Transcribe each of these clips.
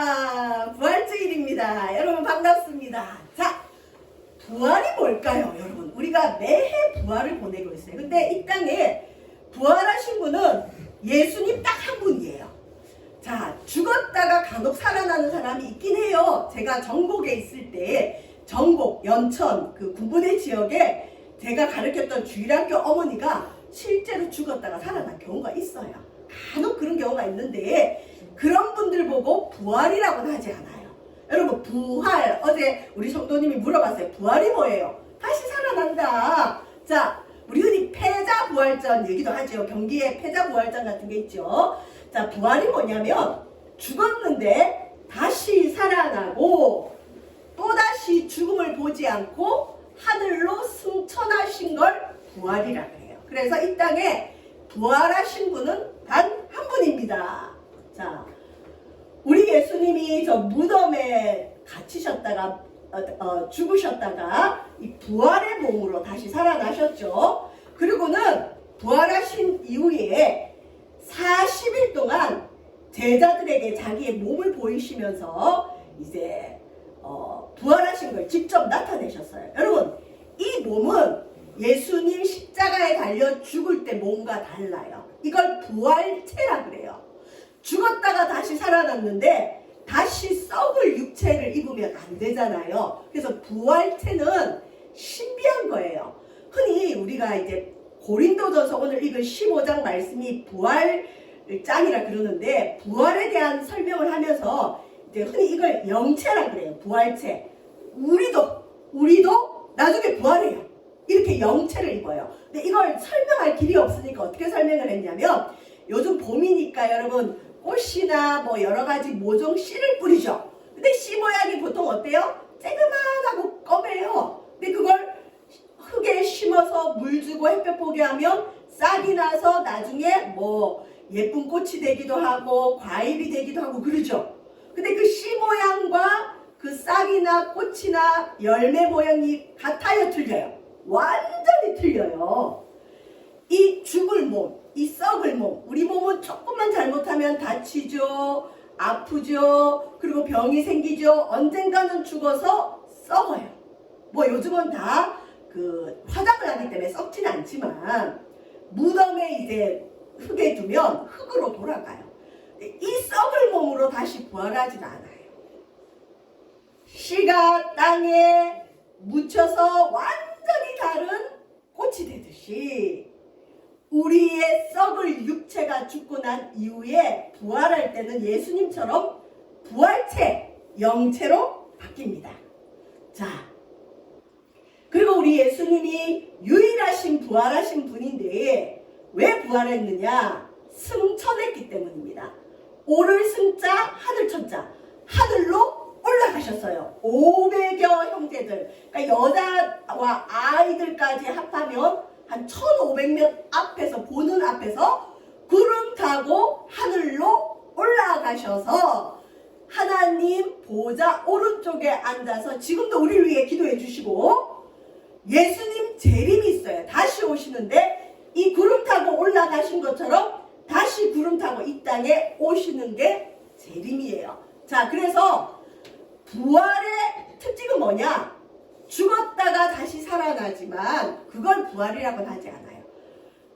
할렐루야! 부활주일입니다. 여러분 반갑습니다. 자, 부활이 뭘까요? 여러분, 우리가 매해 부활을 보내고 있어요. 근데 이 땅에 부활하신 분은 예수님 딱 한 분이에요. 자, 죽었다가 간혹 살아나는 사람이 있긴 해요. 제가 전곡에 있을 때 전곡, 연천 그 군부대 지역에 제가 가르쳤던 주일학교 어머니가 실제로 죽었다가 살아난 경우가 있어요. 간혹 그런 경우가 있는데 그런 분들 보고 부활이라고는 하지 않아요. 여러분, 부활, 어제 우리 성도님이 물어봤어요. 부활이 뭐예요? 다시 살아난다. 자, 우리 흔히 패자부활전 얘기도 하죠. 경기에 패자부활전 같은 게 있죠. 자, 부활이 뭐냐면 죽었는데 다시 살아나고 또다시 죽음을 보지 않고 하늘로 승천하신 걸 부활이라 그래요. 그래서 이 땅에 부활하신 분은 단 한 분입니다. 자, 우리 예수님이 저 무덤에 갇히셨다가 죽으셨다가 이 부활의 몸으로 다시 살아나셨죠. 그리고는 부활하신 이후에 40일 동안 제자들에게 자기의 몸을 보이시면서 이제 부활하신 걸 직접 나타내셨어요. 여러분, 이 몸은 예수님 십자가에 달려 죽을 때 몸과 달라요. 이걸 부활체라 그래요. 죽었다가 다시 살아났는데 다시 썩을 육체를 입으면 안 되잖아요. 그래서 부활체는 신비한 거예요. 흔히 우리가 이제 고린도전서 오늘 읽은 15장 말씀이 부활장이라 그러는데 부활에 대한 설명을 하면서 이제 흔히 이걸 영체라 그래요. 부활체. 우리도 나중에 부활해요. 이렇게 영체를 입어요. 근데 이걸 설명할 길이 없으니까 어떻게 설명을 했냐면 요즘 봄이니까 여러분 꽃이나 뭐 여러 가지 모종 씨를 뿌리죠. 근데 씨 모양이 보통 어때요? 쬐그만하고 검해요. 근데 그걸 흙에 심어서 물 주고 햇볕 보게 하면 싹이 나서 나중에 뭐 예쁜 꽃이 되기도 하고 과일이 되기도 하고 그러죠. 근데 그 씨 모양과 그 싹이나 꽃이나 열매 모양이 같아요, 틀려요? 완전히 틀려요. 이 죽을 몸, 이 썩을 몸, 우리 몸은 조금만 잘못하면 다치죠, 아프죠, 그리고 병이 생기죠. 언젠가는 죽어서 썩어요. 뭐 요즘은 다 그 화장을 하기 때문에 썩지는 않지만 무덤에 이제 흙에 두면 흙으로 돌아가요. 이 썩을 몸으로 다시 부활하지는 않아요. 씨가 땅에 묻혀서 완전히 다른 꽃이 되듯이 우리의 썩을 육체가 죽고 난 이후에 부활할 때는 예수님처럼 부활체, 영체로 바뀝니다. 자, 그리고 우리 예수님이 유일하신 부활하신 분인데 왜 부활했느냐? 승천했기 때문입니다. 오를 승자, 하늘 천자, 하늘로 올라가셨어요. 500여 형제들, 그러니까 여자와 아이들까지 합하면 한 1500명 앞에서, 보는 앞에서 구름 타고 하늘로 올라가셔서 하나님 보좌 오른쪽에 앉아서 지금도 우리를 위해 기도해 주시고 예수님 재림이 있어요. 다시 오시는데 이 구름 타고 올라가신 것처럼 다시 구름 타고 이 땅에 오시는 게 재림이에요. 자, 그래서 부활의 특징은 뭐냐? 죽었다가 다시 살아나지만 그걸 부활이라고는 하지 않아요.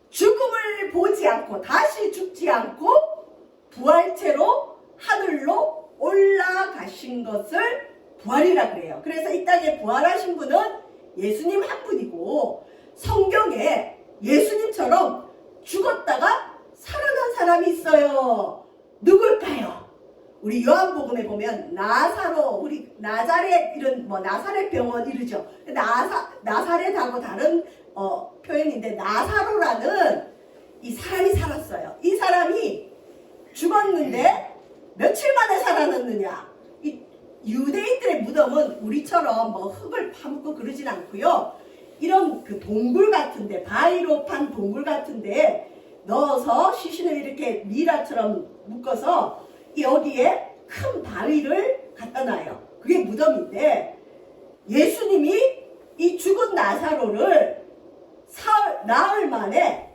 죽음을 보지 않고 다시 죽지 않고 부활체로 하늘로 올라가신 것을 부활이라고 해요. 그래서 이 땅에 부활하신 분은 예수님 한 분이고 성경에 예수님처럼 죽었다가 살아난 사람이 있어요. 누굴까요? 우리 요한복음에 보면 나사로, 우리 나자렛 이런 뭐 나사렛 병원 이러죠. 나사렛하고 다른 표현인데 나사로라는 이 사람이 살았어요. 이 사람이 죽었는데 며칠 만에 살아났느냐? 이 유대인들의 무덤은 우리처럼 뭐 흙을 파묻고 그러진 않고요. 이런 그 동굴 같은데, 바위로 판 동굴 같은데 넣어서 시신을 이렇게 미라처럼 묶어서 여기에 큰 바위를 갖다 놔요. 그게 무덤인데 예수님이 이 죽은 나사로를 나흘 만에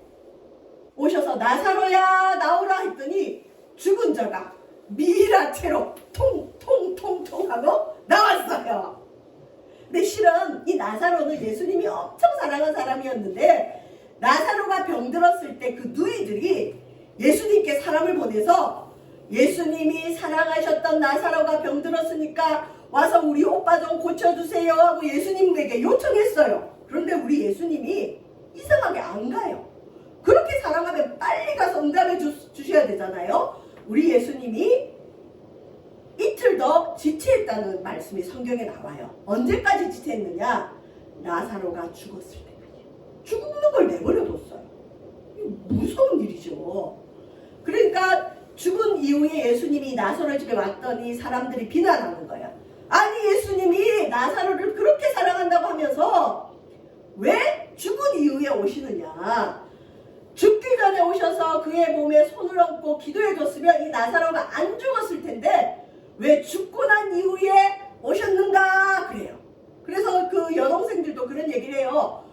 오셔서 나사로야 나오라 했더니 죽은 자가 미라채로 통 통통 하고 나왔어요. 근데 실은 이 나사로는 예수님이 엄청 사랑한 사람이었는데 나사로가 병들었을 때 그 누이들이 예수님께 사람을 보내서 예수님이 사랑하셨던 나사로가 병들었으니까 와서 우리 오빠 좀 고쳐주세요 하고 예수님에게 요청했어요. 그런데 우리 예수님이 이상하게 안 가요. 그렇게 사랑하면 빨리 가서 응답해 주셔야 되잖아요. 우리 예수님이 이틀 더 지체했다는 말씀이 성경에 나와요. 언제까지 지체했느냐? 나사로가 죽었을 때까지. 죽는 걸 내버려뒀어요. 무서운 일이죠. 그러니까 죽은 이후에 예수님이 나사로 집에 왔더니 사람들이 비난하는 거야. 아니 예수님이 나사로를 그렇게 사랑한다고 하면서 왜 죽은 이후에 오시느냐? 죽기 전에 오셔서 그의 몸에 손을 얹고 기도해 줬으면 이 나사로가 안 죽었을 텐데 왜 죽고 난 이후에 오셨는가 그래요. 그래서 그 여동생들도 그런 얘기를 해요.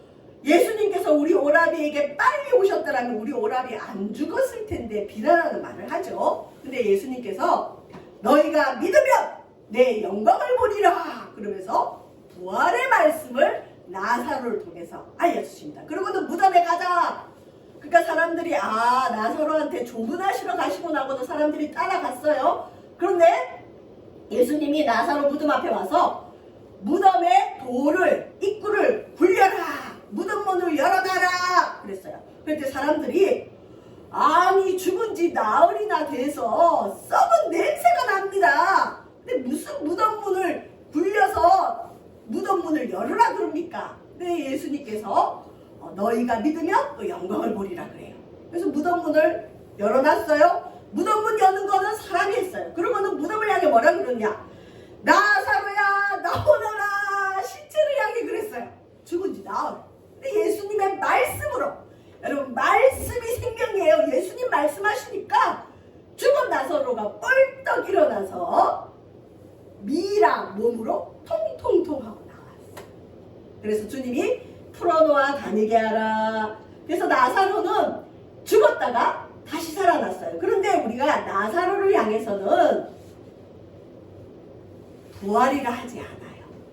예수님께서 우리 오라비에게 빨리 오셨더라면 우리 오라비 안 죽었을 텐데 비난하는 말을 하죠. 근데 예수님께서 너희가 믿으면 내 영광을 보리라 그러면서 부활의 말씀을 나사로를 통해서 알려주십니다. 그러고는 무덤에 가자. 그러니까 사람들이 나사로한테 조문하시러 가시구나 하고도 사람들이 따라갔어요. 그런데 예수님이 나사로 무덤 앞에 와서 무덤의 돌을 입구를 굴려라. 무덤 문을 열어놔라 그랬어요. 그런데 사람들이 아니 죽은 지 나흘이나 돼서 썩은 냄새가 납니다. 근데 무슨 무덤 문을 굴려서 무덤 문을 열으라 그럽니까? 근데 예수님께서 너희가 믿으면 또 영광을 보리라 그래요. 그래서 무덤 문을 열어놨어요. 무덤 문 여는 거는 사람이 했어요. 그러고는 무덤을 향해 뭐라 그러냐? 나사로야 나오너라. 시체를 향해 그랬어요. 죽은 지 나흘. 근데 예수님의 말씀으로, 여러분 말씀이 생명이에요. 예수님 말씀하시니까 죽은 나사로가 뻘떡 일어나서 미랑 몸으로 통통통 하고 나왔어요. 그래서 주님이 풀어놓아 다니게 하라. 그래서 나사로는 죽었다가 다시 살아났어요. 그런데 우리가 나사로를 향해서는 부활이라 하지 않아요.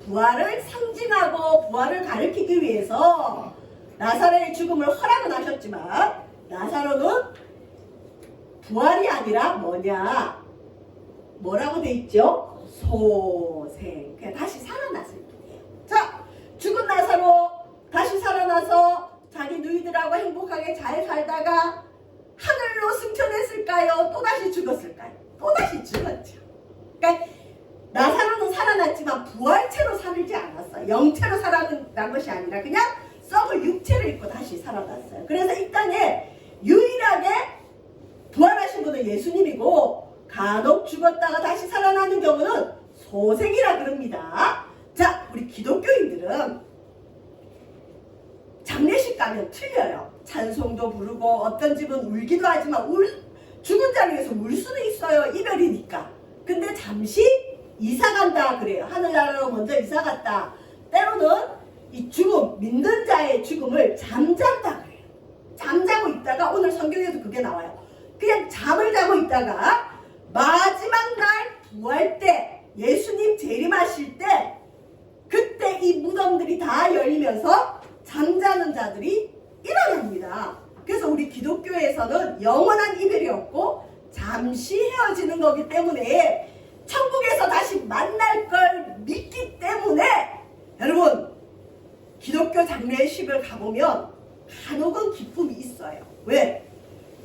부활을 상징하고 부활을 가리키기 위해서 나사로의 죽음을 허락은 하셨지만 나사로는 부활이 아니라 뭐라고 돼 있죠? 소생. 그냥 다시 살아났을 뿐이에요. 자, 죽은 나사로 다시 살아나서 자기 누이들하고 행복하게 잘 살다가 하늘로 승천했을까요? 또다시 죽었을까요? 또다시 죽었죠. 그러니까 나사로는 살아났지만 부활체로 살지 않았어요. 영체로 살아난 것이 아니라 그냥 썩은 육체를 입고 다시 살아났어요. 그래서 이 땅에 유일하게 부활하신 분은 예수님이고 간혹 죽었다가 다시 살아나는 경우는 소생이라 그럽니다. 자, 우리 기독교인들은 장례식 가면 틀려요. 찬송도 부르고 어떤 집은 울기도 하지만 죽은 자리에서 울 수는 있어요. 이별이니까. 근데 잠시 이사 간다 그래요. 하늘나라로 먼저 이사 갔다. 때로는 이 죽음, 믿는 자의 죽음을 잠잔다 그래요. 잠자고 있다가 오늘 성경에도 그게 나와요. 그냥 잠을 자고 있다가 마지막 날 부활 때 예수님 재림하실 때 그때 이 무덤들이 다 열리면서 잠자는 자들이 일어납니다. 그래서 우리 기독교에서는 영원한 이별이 없고 잠시 헤어지는 거기 때문에 천국에서 다시 만날 걸 믿기 때문에 여러분 기독교 장례식을 가보면 간혹은 기쁨이 있어요. 왜?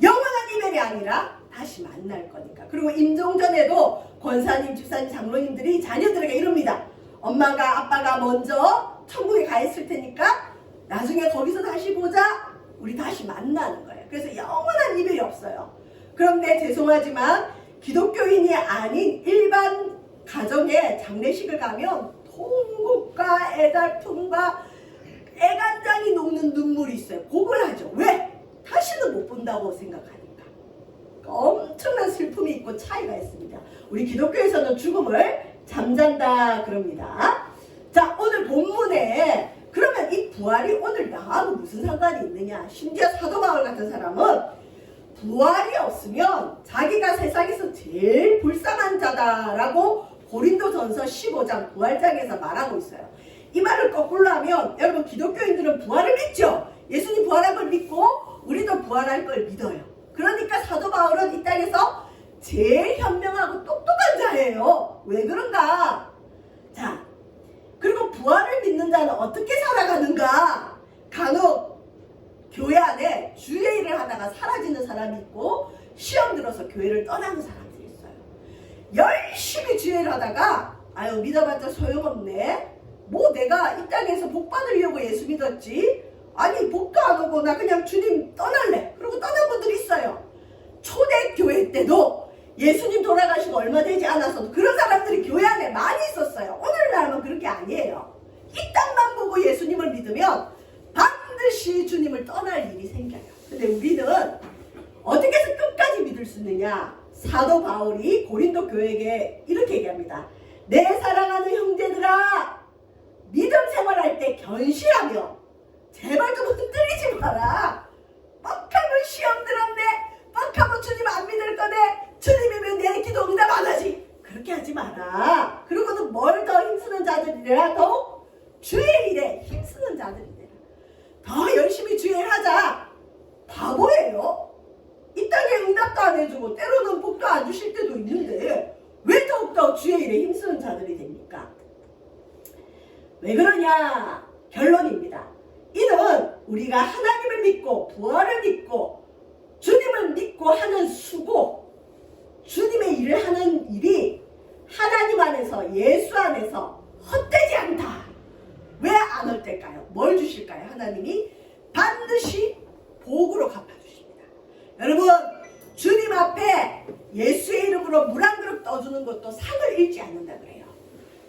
영원한 이별이 아니라 다시 만날 거니까. 그리고 임종전에도 권사님, 집사님, 장로님들이 자녀들에게 이럽니다. 엄마가 아빠가 먼저 천국에 가 있을 테니까 나중에 거기서 다시 보자. 우리 다시 만나는 거예요. 그래서 영원한 이별이 없어요. 그런데 죄송하지만 기독교인이 아닌 일반 가정에 장례식을 가면 통곡과 애달픔과 애간장이 녹는 눈물이 있어요. 그걸 하죠. 왜? 다시는 못 본다고 생각하니까. 엄청난 슬픔이 있고 차이가 있습니다. 우리 기독교에서는 죽음을 잠잔다 그럽니다. 자, 오늘 본문에 그러면 이 부활이 오늘 나하고 무슨 상관이 있느냐? 심지어 사도 바울 같은 사람은 부활이 없으면 자기가 세상에서 제일 불쌍한 자다라고 고린도전서 15장 부활장에서 말하고 있어요. 이 말을 거꾸로 하면 여러분 기독교인들은 부활을 믿죠. 예수님 부활한 걸 믿고 우리도 부활할 걸 믿어요. 그러니까 사도 바울은 이 땅에서 제일 현명하고 똑똑한 자예요. 왜 그런가? 자, 그리고 부활을 믿는 자는 어떻게 살아가는가? 간혹 교회 안에 주의 일을 하다가 사라지는 사람이 있고 시험 들어서 교회를 떠나는 사람들이 있어요. 열심히 주의 일을 하다가 아유 믿어봤자 소용없네. 뭐 내가 이 땅에서 복 받으려고 예수 믿었지. 아니 복도 안 오고 나 그냥 주님 떠날래. 그리고 떠난 분들이 있어요. 초대교회 때도 예수님 돌아가시고 얼마 되지 않아서도 그런 사람들이 교회 안에 많이 있었어요. 오늘날은 그렇게 아니에요. 이 땅만 보고 예수님을 믿으면 반드시 주님을 떠날 일이 생겨요. 근데 우리는 어떻게 해서 끝까지 믿을 수 있느냐? 사도 바울이 고린도 교회에게 이렇게 얘기합니다. 내 사랑하는 형제들아, 믿음 생활할 때 견실하며 제발 좀 흔들리지 마라. 뻑하면 시험 들었네. 뻑하면 주님 안 믿을 거네. 주님이면 내 기도 응답 안 하지. 그렇게 하지 마라. 그리고는 뭘 더 힘쓰는 자들이라 더욱 주의 일에 힘쓰는 자들이래라. 더 열심히 주의 일 하자. 바보예요. 이 땅에 응답도 안 해주고 때로는 복도 안 주실 때도 있는데 왜 더욱더 주의 일에 힘쓰는 자들이 됩니까? 왜 그러냐? 결론입니다. 이는 우리가 하나님을 믿고 부활을 믿고 주님을 믿고 하는 수고, 주님의 일을 하는 일이 하나님 안에서 예수 안에서 헛되지 않다. 왜 안 헛될까요? 뭘 주실까요? 하나님이 반드시 복으로 갚아주십니다. 여러분 주님 앞에 예수의 이름으로 물 한 그릇 떠주는 것도 상을 잃지 않는다 그래요.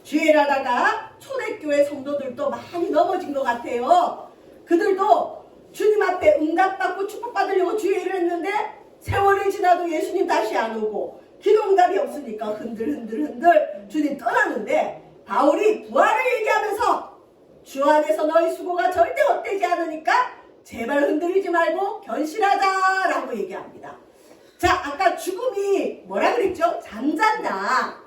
주일 하다가 초대교회 성도들도 많이 넘어진 것 같아요. 그들도 주님 앞에 응답받고 축복받으려고 주일을 했는데 세월이 지나도 예수님 다시 안 오고 기도 응답이 없으니까 흔들 주님 떠나는데 바울이 부활을 얘기하면서 주 안에서 너희 수고가 절대 헛되지 않으니까 제발 흔들리지 말고 견실하자라고 얘기합니다. 자, 아까 죽음이 뭐라 그랬죠? 잠잔다.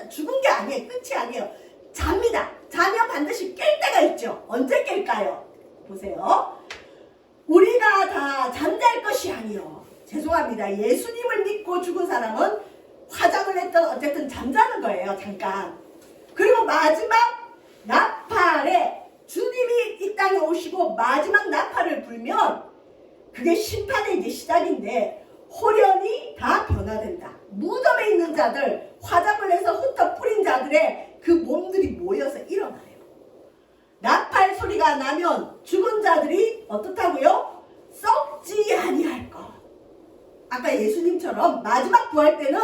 죽은 게 아니에요. 끝이 아니에요. 잡니다. 자면 반드시 깰 때가 있죠. 언제 깰까요? 보세요. 우리가 다 잠잘 것이 아니요. 죄송합니다. 예수님을 믿고 죽은 사람은 화장을 했던 어쨌든 잠자는 거예요. 잠깐. 그리고 마지막 나팔에 주님이 이 땅에 오시고 마지막 나팔을 불면 그게 심판의 이제 시작인데 호련히 다 변화된다. 무덤에 있는 자들, 화장을 해서 흩어 뿌린 자들의 그 몸들이 모여서 일어나요. 나팔 소리가 나면 죽은 자들이 어떻다고요? 썩지 아니할 것. 아까 예수님처럼 마지막 부활 때는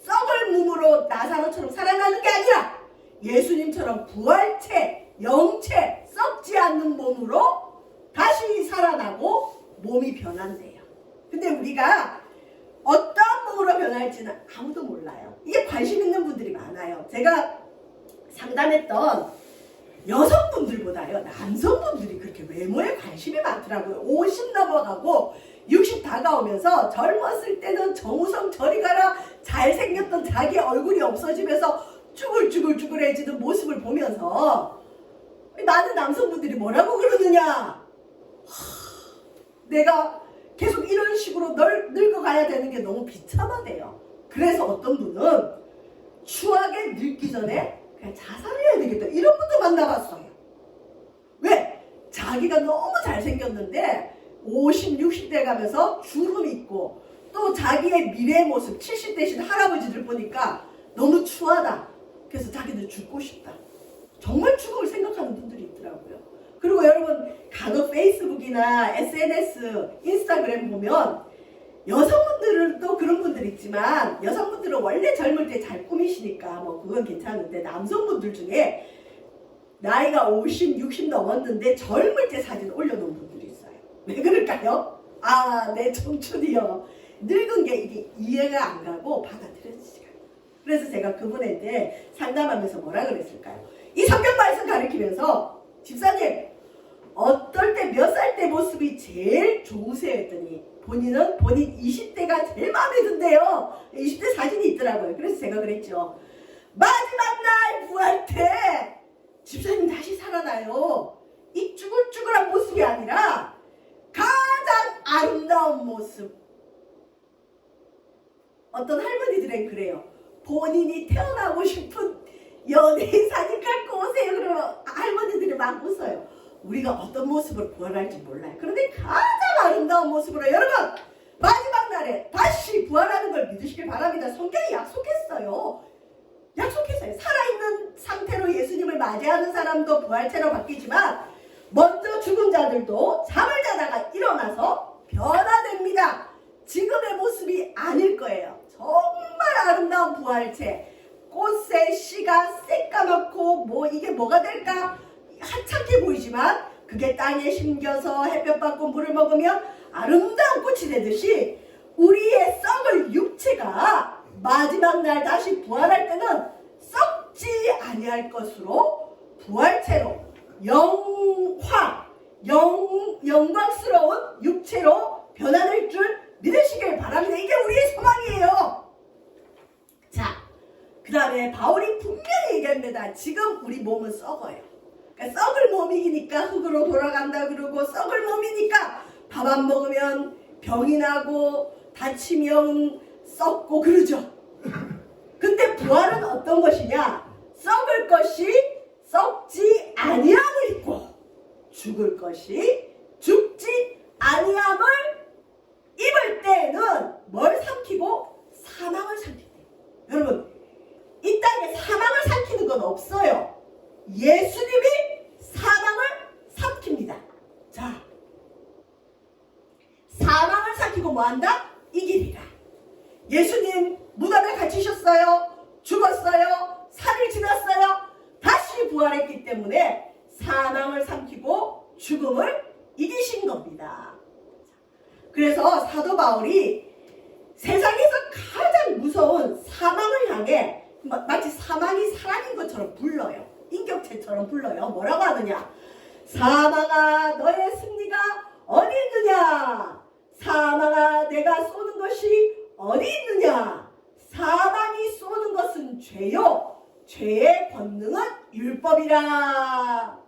썩을 몸으로 나사로처럼 살아나는 게 아니라 예수님처럼 부활체, 영체, 썩지 않는 몸으로 다시 살아나고 몸이 변한대요. 근데 우리가 어떤 몸으로 변할지는 아무도 몰라요. 이게 관심 있는 분들이 많아요. 제가 상담했던 여성분들보다요 남성분들이 그렇게 외모에 관심이 많더라고요. 50 넘어가고 60 다가오면서 젊었을 때는 정우성 저리 가라 잘생겼던 자기 얼굴이 없어지면서 쭈글쭈글해지는 모습을 보면서 많은 남성분들이 뭐라고 그러느냐, 내가 계속 이런 식으로 늙어가야 되는 게 너무 비참하대요. 그래서 어떤 분은 추하게 늙기 전에 그냥 자살을 해야 되겠다 이런 분도 만나봤어요. 왜? 자기가 너무 잘생겼는데 50, 60대 가면서 주름이 있고 또 자기의 미래의 모습 70 대신 할아버지들 보니까 너무 추하다. 그래서 자기들 죽고 싶다. 정말 죽음을 생각하는 분들이 있더라고요. 그리고 여러분 간혹 페이스북이나 SNS, 인스타그램 보면 여성분들은 또 그런 분들 있지만 여성분들은 원래 젊을 때 잘 꾸미시니까 뭐 그건 괜찮은데 남성분들 중에 나이가 50, 60 넘었는데 젊을 때 사진 올려놓은 분들이 있어요. 왜 그럴까요? 아, 내 청춘이요. 늙은 게 이게 이해가 안 가고 받아들여지지가 않아요. 그래서 제가 그분한테 상담하면서 뭐라 그랬을까요? 이 성경 말씀 가르치면서 집사님 어떨 때 몇 살 때 모습이 제일 좋으세요 했더니 본인은 본인 20대가 제일 마음에 든대요. 20대 사진이 있더라고요. 그래서 제가 그랬죠. 마지막 날 부활 때 집사님 다시 살아나요. 이 쭈글쭈글한 모습이 아니라 가장 아름다운 모습. 어떤 할머니들은 그래요. 본인이 태어나고 싶은 연예인 사진 갖고 오세요. 그러면 할머니들이 막 웃어요. 우리가 어떤 모습으로 부활할지 몰라요. 그런데 가장 아름다운 모습으로 여러분 마지막 날에 다시 부활하는 걸 믿으시길 바랍니다. 성경이 약속했어요. 살아있는 상태로 예수님을 맞이하는 사람도 부활체로 바뀌지만 먼저 죽은 자들도 잠을 자다가 일어나서 변화됩니다. 지금의 모습이 아닐 거예요. 정말 아름다운 부활체. 꽃의 씨가 새까맣고 이게 뭐가 될까? 하찮게 보이지만 그게 땅에 심겨서 햇볕 받고 물을 먹으면 아름다운 꽃이 되듯이 우리의 썩을 육체가 마지막 날 다시 부활할 때는 썩지 아니할 것으로 부활체로 영광스러운 육체로 변화될 줄 믿으시길 바랍니다. 이게 우리의 소망이에요. 자, 그 다음에 바울이 분명히 얘기합니다. 지금 우리 몸은 썩어요. 그러니까 썩을 몸이니까 흙으로 돌아간다 그러고 썩을 몸이니까 밥 안 먹으면 병이 나고 다치면 썩고 그러죠. 근데 부활은 어떤 것이냐? 썩을 것이 썩지 아니함을 입고 죽을 것이 죽지 아니함을 입을 때는 뭘 삼키고 사망을 삼킨대요. 여러분 이 땅에 사망을 삼키는 건 없어요. 예수님이 사망을 삼킵니다. 자, 사망을 삼키고 뭐한다? 이기리라. 예수님 무덤에 갇히셨어요. 죽었어요. 산을 지났어요. 다시 부활했기 때문에 사망을 삼키고 죽음을 이기신 겁니다. 그래서 사도 바울이 세상에서 가장 무서운 사망을 향해 마치 사망이 사람인 것처럼 불러요. 인격체처럼 불러요. 뭐라고 하느냐? 사망아 너의 승리가 어디 있느냐? 사망아 내가 쏘는 것이 어디 있느냐? 사망이 쏘는 것은 죄요. 죄의 권능은 율법이라.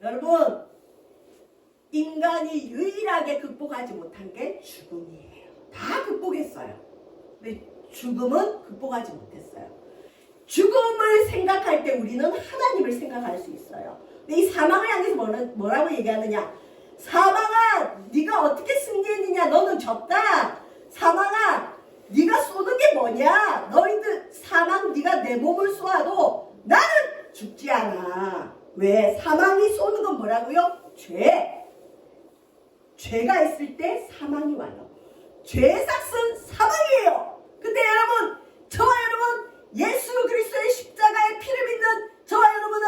여러분 인간이 유일하게 극복하지 못한 게 죽음이에요. 다 극복했어요. 근데 죽음은 극복하지 못했어요. 죽음을 생각할 때 우리는 하나님을 생각할 수 있어요. 근데 이 사망을 향해서 뭐라고 얘기하느냐? 사망아 네가 어떻게 승리했느냐? 너는 졌다. 사망아 네가 쏘는 게 뭐냐? 너희들 사망 네가 내 몸을 쏘아도 나는 죽지 않아. 왜? 사망이 쏘는 건 뭐라고요? 죄가 있을 때 사망이 와요. 죄의 삭은 사망이에요. 근데 여러분 저와 여러분 예수 그리스도의 십자가의 피를 믿는 저와 여러분은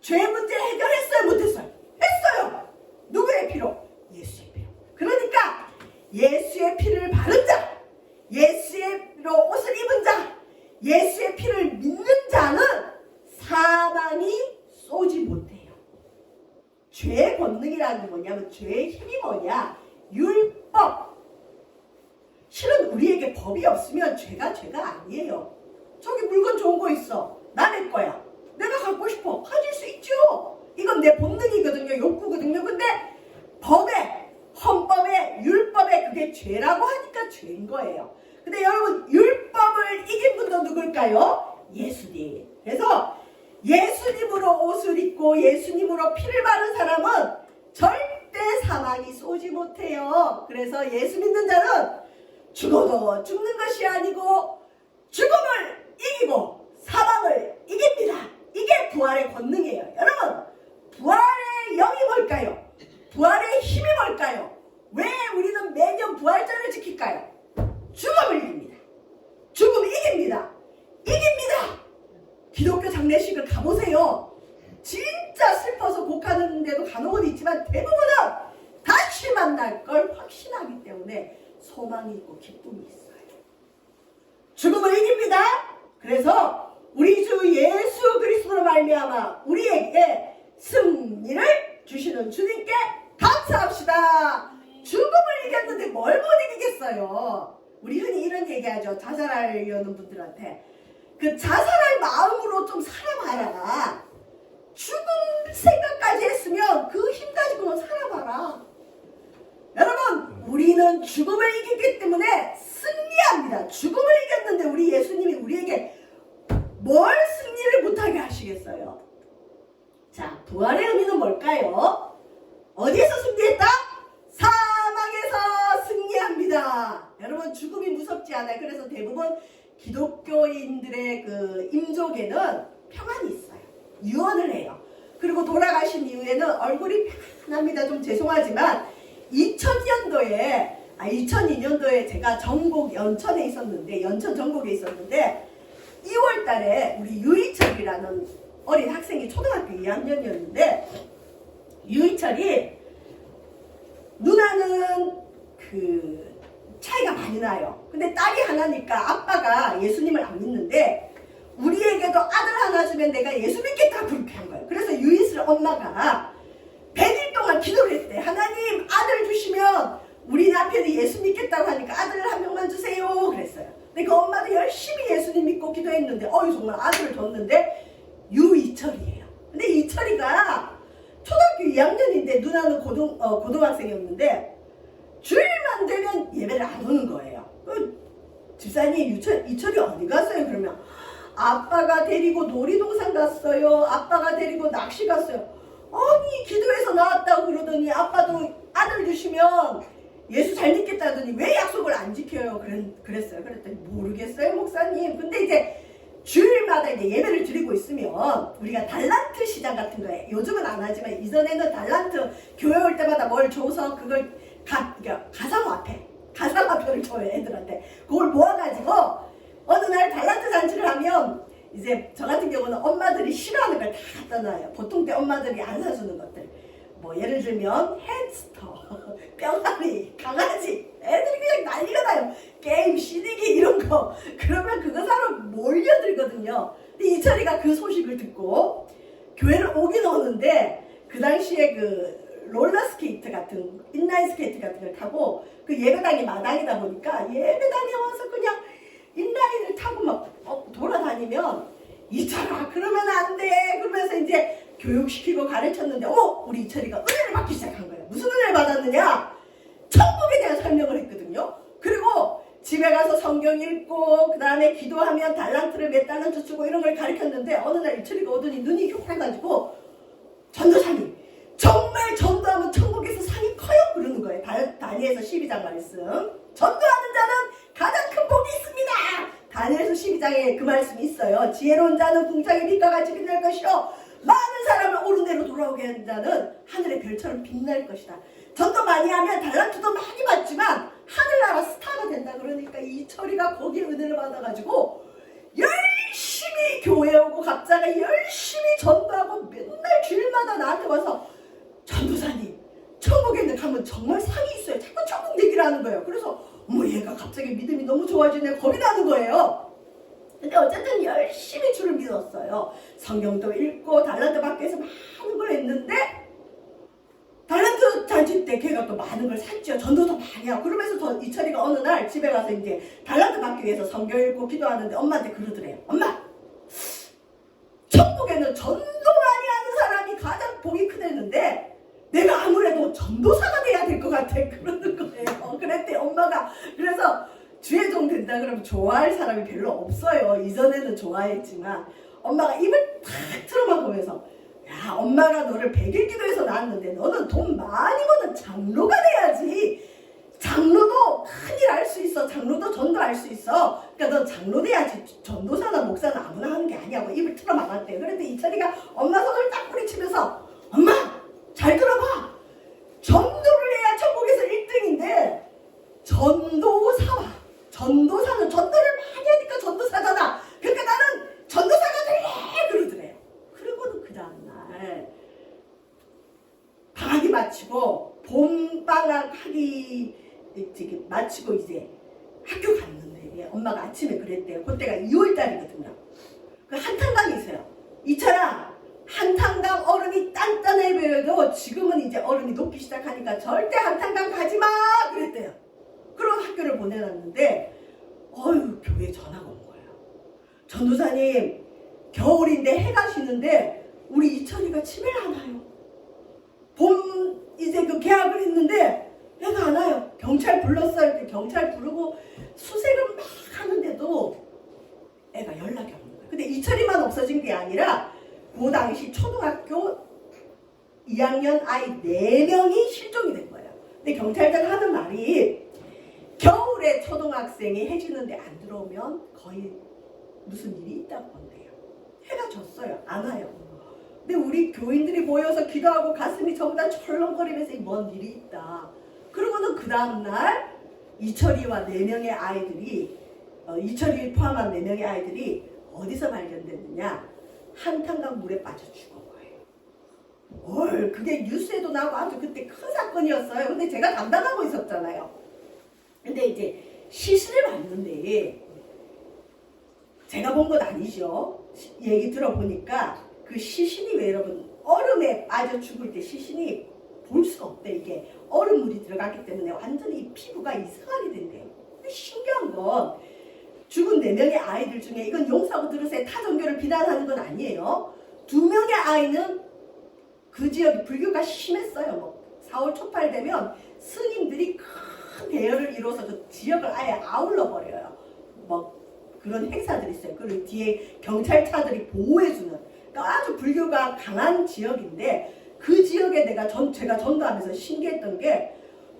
죄 문제를 해결했어요? 못했어요? 했어요. 누구의 피로? 예수의 피로. 그러니까 예수의 피를 바른 자, 예수의 피로 옷을 입은 자, 예수의 피를 믿는 자는 사망이 쏘지 못해요. 죄의 권능이라는 게 뭐냐면 죄의 힘이 뭐냐? 율법. 실은 우리에게 법이 없으면 죄가 아니에요. 저기 물건 좋은 거 있어. 남의 거야. 내가 갖고 싶어. 가질 수 있죠. 이건 내 본능이거든요. 욕구거든요. 근데 법에, 헌법에, 율법에 그게 죄라고 하니까 죄인 거예요. 근데 여러분 율법을 이긴 분도 누굴까요? 예수님. 그래서 예수님으로 옷을 입고 예수님으로 피를 바른 사람은 절대 사망이 쏘지 못해요. 그래서 예수 믿는 자는 죽어도 죽는 것이 아니고 죽음을 이기고 사망을 이깁니다. 이게 부활의 권능이에요. 여러분 부활의 영이 뭘까요? 부활의 힘이 뭘까요? 왜 우리는 매년 부활절을 지킬까요? 죽음을 이깁니다. 죽음을 이깁니다. 기독교 장례식을 가보세요. 진짜 슬퍼서 곡하는 데도 간혹은 있지만 대부분은 다시 만날 걸 확신하기 때문에 소망이 있고 기쁨이 있어요. 죽음을 이깁니다. 그래서 우리 주 예수 그리스도로 말미암아 우리에게 승리를 주시는 주님께 감사합시다. 죽음을 이겼는데 뭘 못 이기겠어요. 우리 흔히 이런 얘기하죠. 자살하려는 분들한테 그 자살할 마음으로 좀 살아봐라. 죽을 생각까지 했으면 그 힘 가지고는 살아봐라. 여러분, 우리는 죽음을 이기기 때문에 승리합니다. 죽음을 이겼는데 우리 예수님이 우리에게 뭘 승리를 못하게 하시겠어요? 자, 부활의 의미는 뭘까요? 어디에서 승리했다? 사망에서 승리합니다. 여러분, 죽음이 무섭지 않아요. 그래서 대부분 기독교인들의 그 임종에는 평안이 있어요. 유언을 해요. 그리고 돌아가신 이후에는 얼굴이 편합니다. 좀 죄송하지만 2002년도에 제가 전곡 연천 전곡에 있었는데 2월 달에 우리 유희철이라는 어린 학생이 초등학교 2학년이었는데 유희철이 누나는 그 차이가 많이 나요. 근데 딸이 하나니까 아빠가 예수님을 안 믿는데 우리에게도 아들 하나 주면 내가 예수 믿겠다 그렇게 한 거예요. 그래서 유희슬 엄마가 100일 동안 기도를 했대. 하나님 아들 주시면 우리 남편이 예수 믿겠다고 하니까 아들 한 명만 주세요 그랬어요. 근데 그 엄마도 열심히 예수님 믿고 기도했는데 정말 아들을 줬는데 유이철이에요. 근데 이철이가 초등학교 2학년인데 누나는 고등학생이었는데 주일만 되면 예배를 안 오는 거예요. 집사님 이철이 어디 갔어요? 그러면 아빠가 데리고 놀이동산 갔어요. 아빠가 데리고 낚시 갔어요. 아니 기도해서 나왔다고 그러더니 아빠도 아들 주시면 예수 잘 믿겠다더니 왜 약속을 안 지켜요? 그랬어요. 그랬더니 모르겠어요 목사님. 근데 이제 주일마다 이제 예배를 드리고 있으면 우리가 달란트 시장 같은 거에 요즘은 안 하지만 이전에는 달란트 교회 올 때마다 뭘 줘서 그걸 가상화폐를 줘요 애들한테. 그걸 모아가지고 어느 날 달란트 잔치를 하면 이제 저 같은 경우는 엄마들이 싫어하는 걸 다 갖다 놔요. 보통 때 엄마들이 안 사주는 것들. 뭐 예를 들면 햄스터, 뿅아리, 강아지 애들이 그냥 난리가 나요. 게임, CD기 이런 거. 그러면 그거 사러 몰려들거든요. 근데 이철이가 그 소식을 듣고 교회를 오긴 오는데 그 당시에 그 롤러스케이트 같은 인라인 스케이트 같은 걸 타고 그 예배당이 마당이다 보니까 예배당에 와서 그냥 인라인을 타고 막 돌아다니면 이철아 그러면 안 돼 그러면서 이제 교육시키고 가르쳤는데 우리 이철이가 은혜를 받기 시작한 거예요. 무슨 은혜를 받았느냐? 천국에 대한 설명을 했거든요. 그리고 집에 가서 성경 읽고 그 다음에 기도하면 달란트를 몇 달란트 주고 이런 걸 가르쳤는데 어느 날 이철이가 오더니 눈이 흉해가지고 전도사님 정말 전도하면 천국에서 상이 커요 그러는 거예요. 다니엘서 12장 말씀. 전도하는 자는 가장 큰 복이 있습니다. 다니엘서 12장에 그 말씀이 있어요. 지혜로운 자는 궁창의 빛과 같이 빛날 것이요 많은 사람을 옳은 대로 돌아오게 하는 자는 하늘의 별처럼 빛날 것이다. 전도 많이 하면 달란트도 많이 받지만 하늘나라 스타가 된다. 그러니까 이철이가 거기에 은혜를 받아가지고 열심히 교회 오고 갑자기 열심히 전도하고 맨날 주일마다 나한테 와서 전도사님 천국에 가면 정말 상이 있어요. 자꾸 천국 얘기를 하는 거예요. 그래서 얘가 갑자기 믿음이 너무 좋아지네 겁이 나는 거예요. 근데 어쨌든 열심히 주를 믿었어요. 성경도 읽고 달란트 받기 위해서 많은 걸 했는데 달란트 잔치 때 걔가 또 많은 걸 샀죠. 전도도 많이 하고. 그러면서 이철이가 어느 날 집에 가서 이제 달란트 받기 위해서 성경 읽고 기도하는데 엄마한테 그러더래요. 엄마! 천국에는 전도 많이 하는 사람이 가장 복이 크다는데 내가 아무래도 전도사가 돼야 될 것 같아. 그러는 거예요. 그랬대 엄마가. 그래서 주의 종 된다 그러면 좋아할 사람이 별로 없어요. 이전에는 좋아했지만 엄마가 입을 탁 틀어만 보면서 야 엄마가 너를 100일 기도해서 낳았는데 너는 돈 많이 버는 장로가 돼야지. 장로도 큰일 할 수 있어. 장로도 전도할 수 있어. 그러니까 넌 장로 돼야지. 전도사나 목사는 아무나 하는 게 아니야고 입을 틀어 막았대. 그런데 이철이가 엄마 손을 딱 뿌리치면서 엄마 잘 들어봐. 전도를 해야 천국에서 1등인데 전도사는 전도를 많이 하니까 전도사잖아. 그러니까 나는 전도사가 될래 그러더래요. 그리고는 그 다음날 방학이 마치고 봄방학 마치고 이제 학교 갔는데 엄마가 아침에 그랬대요. 그때가 2월달이거든요. 그 한탄강이 있어요. 이철아 한탄강 얼음이 단단해 보여도 지금은 이제 얼음이 녹기 시작하니까 절대 한탄강 가지마 그랬대요. 그런 학교를 보내놨는데 교회 전화가 온 거예요. 전도사님, 겨울인데 해가 지는데 우리 이철이가 치매를 안 와요. 봄 이제 그 계약을 했는데 해가 안 와요. 경찰 불렀어요. 경찰 부르고 수색을 막 하는데도 애가 연락이 없는 거예요. 근데 이철이만 없어진 게 아니라 그 당시 초등학교 2학년 아이 4명이 실종이 된 거예요. 근데 경찰들 하는 말이 겨울에 초등학생이 해 지는데 안 들어오면 거의 무슨 일이 있다고 본대요. 해가 졌어요. 안 와요. 근데 우리 교인들이 모여서 기도하고 가슴이 전부 다 철렁거리면서 뭔 일이 있다. 그러고는 그 다음날 이철이와 4명의 아이들이 이철이 포함한 4명의 아이들이 어디서 발견됐느냐, 한탄강 물에 빠져 죽은 거예요. 그게 뉴스에도 나오고 아주 그때 큰 사건이었어요. 근데 제가 담당하고 있었잖아요. 근데 이제 시신을 봤는데 제가 본 건 아니죠. 얘기 들어보니까 그 시신이 왜 여러분 얼음에 빠져 죽을 때 시신이 볼 수가 없대. 이게 얼음물이 들어갔기 때문에 완전히 피부가 이상하게 된대요. 근데 신기한 건 죽은 4명의 아이들 중에, 이건 용서하고 들으세요. 타 종교를 비난하는 건 아니에요. 2명의 아이는 그 지역이 불교가 심했어요. 뭐 4월 초팔 되면 스님들이 큰 대열을 이뤄서 그 지역을 아예 아울러 버려요. 뭐 그런 행사들이 있어요. 그리고 뒤에 경찰차들이 보호해주는, 그러니까 아주 불교가 강한 지역인데, 그 지역에 제가 전도하면서 신기했던 게,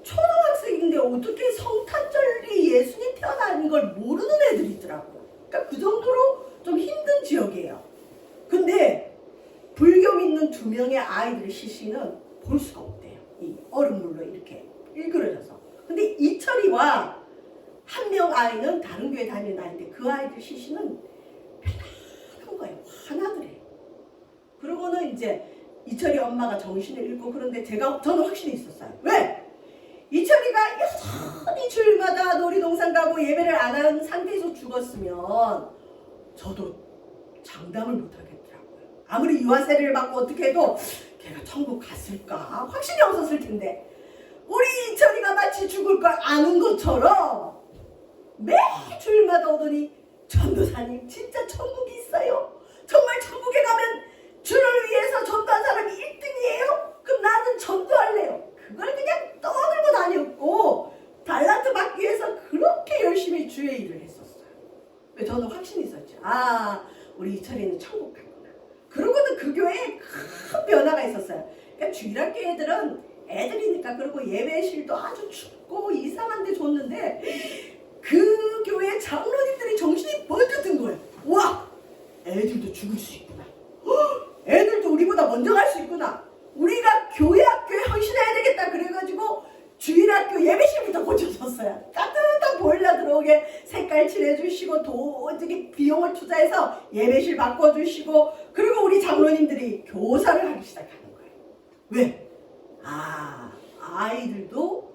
초등학생인데 어떻게 성탄절이 예수님 태어나는 걸 모르는 애들이 있더라고요. 그러니까 그 정도로 좀 힘든 지역이에요. 근데 불교 믿는 2명의 아이들의 시신은 볼 수가 없대요. 이 얼음물로 이렇게 일그러져서. 근데 이철이와 1명 아이는 다른 교회 다니는 아이인데 그 아이들 시신은 편안한 거예요. 환하더래요. 그러고는 이제 이철이 엄마가 정신을 잃고, 그런데 저는 확신이 있었어요. 왜? 이철이가 여전히 주일마다 놀이동산 가고 예배를 안 하는 상태에서 죽었으면 저도 장담을 못 하겠더라고요. 아무리 유아세례를 받고 어떻게 해도 걔가 천국 갔을까 확신이 없었을 텐데, 우리 이철이가 마치 죽을 걸 아는 것처럼 매 주일마다 오더니, 전도사님 진짜 천국이 있어요. 정말 천국에 가면 주를 위해서 전도한 사람이 1등이에요? 그럼 나는 전도할래요. 그걸 그냥 떠들고 다녔고, 달란트 받기 위해서 그렇게 열심히 주의 일을 했었어요. 저는 확신이 있었죠. 우리 이철이는 천국 갔구나. 그러고는 그 교회에 큰 변화가 있었어요. 그러니까 주일학교 애들이니까, 그리고 예배실도 아주 춥고 이상한 데 줬는데, 그 교회 장로님들이 정신이 번쩍 든 거예요. 와! 애들도 죽을 수 있구나. 애들도 우리보다 먼저 갈 수 있구나. 우리가 교회 학교에 헌신해야 되겠다. 그래가지고 주일학교 예배실부터 고쳐줬어요. 따뜻한 보일러 들어오게 색깔 칠해주시고, 도저히 비용을 투자해서 예배실 바꿔주시고, 그리고 우리 장로님들이 교사를 하기 시작하는 거예요. 왜? 아이들도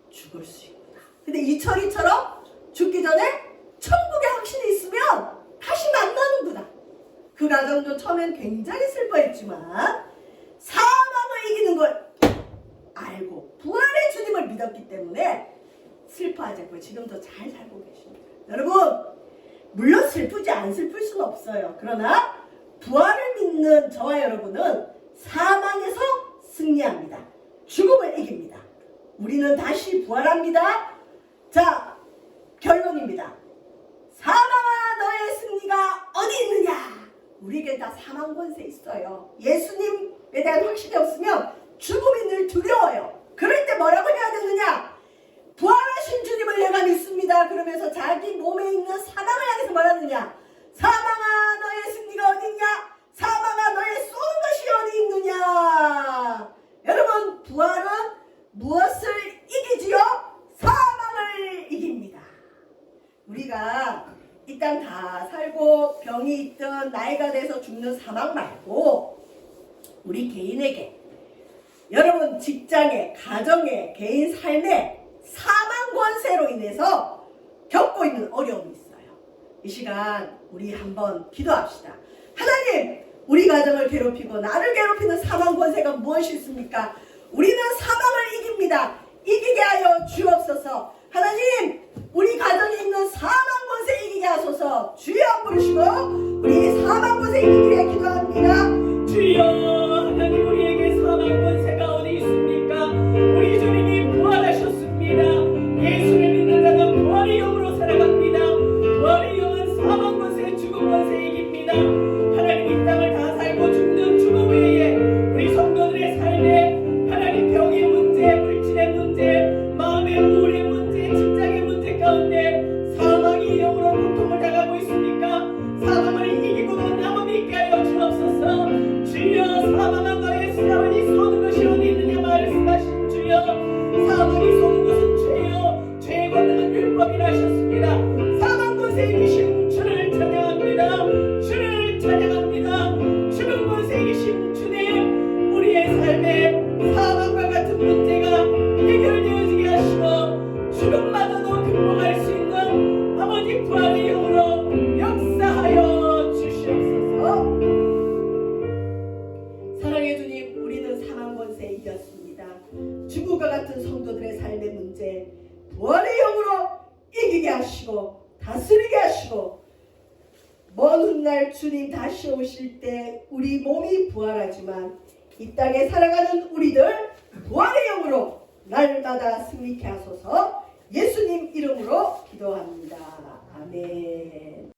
죽을 수 있구나. 근데 이철이처럼 죽기 전에 천국의 확신이 있으면 다시 만나는구나. 그 과정도 처음엔 굉장히 슬퍼했지만 사망을 이기는 걸 알고 부활의 주님을 믿었기 때문에 슬퍼하지 않고 지금도 잘 살고 계십니다. 여러분, 물론 슬프지 안 슬플 수는 없어요. 그러나 부활을 믿는 저와 여러분은 사망에서 승리합니다. 죽음을 이깁니다. 우리는 다시 부활합니다. 자, 결론입니다. 사망아, 너의 승리가 어디 있느냐? 우리에게 다 사망 권세 있어요. 예수님에 대한 확신이 없으면 죽음이 늘 두려워요. 그럴 때 뭐라고 해야 되느냐? 부활하신 주님을 내가 믿습니다. 그러면서 자기 몸에 있는 사망을 향해서 말하느냐? 사망아, 너의 승리가 어디 있냐? 사망아, 너의 쏘는 것이 어디 있느냐? 여러분, 부활은 무엇을 이기지요? 사망을 이깁니다. 우리가 이 땅 다 살고 병이 있든 나이가 돼서 죽는 사망 말고, 우리 개인에게, 여러분 직장에, 가정에, 개인 삶에 사망 권세로 인해서 겪고 있는 어려움이 있어요. 이 시간 우리 한번 기도합시다. 하나님, 우리 가정을 괴롭히고 나를 괴롭히는 사망 권세가 무엇이 있습니까? 우리는 사망을 이깁니다. 이기게 하여 주옵소서. 하나님, 우리 가정에 있는 사망 권세 이기게 이기게 하소서. 주여 부르시고 우리 사망 권세 이기기 위해 기도합니다. 주여, 하나님, 우리에게 사망 권세가 어디 있습니까? 우리 주님이 부활하셨습니다. 예수를 믿는 자는 부활의 영으로 살아갑니다. 부활의 영은 사망 권세, 죽음 권세 이깁니다. 하나님, 이 땅을 다 살고 죽는 죽음 외에 우리 성도들의 삶에 하나님, 병의 문제, 물질의 문제, 마음의 우울의 문제, 직장의 문제 가운데 사망의 영으로 고통을 당하고 있습니까? 사망을 이기고도 남음이 있게 하여 주옵소서. 주여, 사망한 너의 사망이 쏘는 것이 어디 있느냐 말씀하신 주여, 사망이 쏘는 것은 죄요, 죄의 권능은 율법이라 하셨습니다. 사망 권세 이기신 주를 찬양합니다. 주를 찬양합니다. 죽음 권세 이기신 주님, 우리의 삶에 사망과 같은 문제가 해결되어지게 하시고 죽음마저도 극복할 수 있는 아버지 부활의 영으로 역사하여 주시옵소서. 사랑의 주님, 우리는 사망 권세에 이겼습니다. 죽음과 같은 성도들의 삶의 문제 부활의 영으로 이기게 하시고 다스리게 하시고, 먼 훗날 주님 다시 오실 때 우리 몸이 부활하지만 이 땅에 살아가는 우리들 부활의 영으로 날마다 승리케 하소서. 예수님 이름으로 기도합니다. 아멘.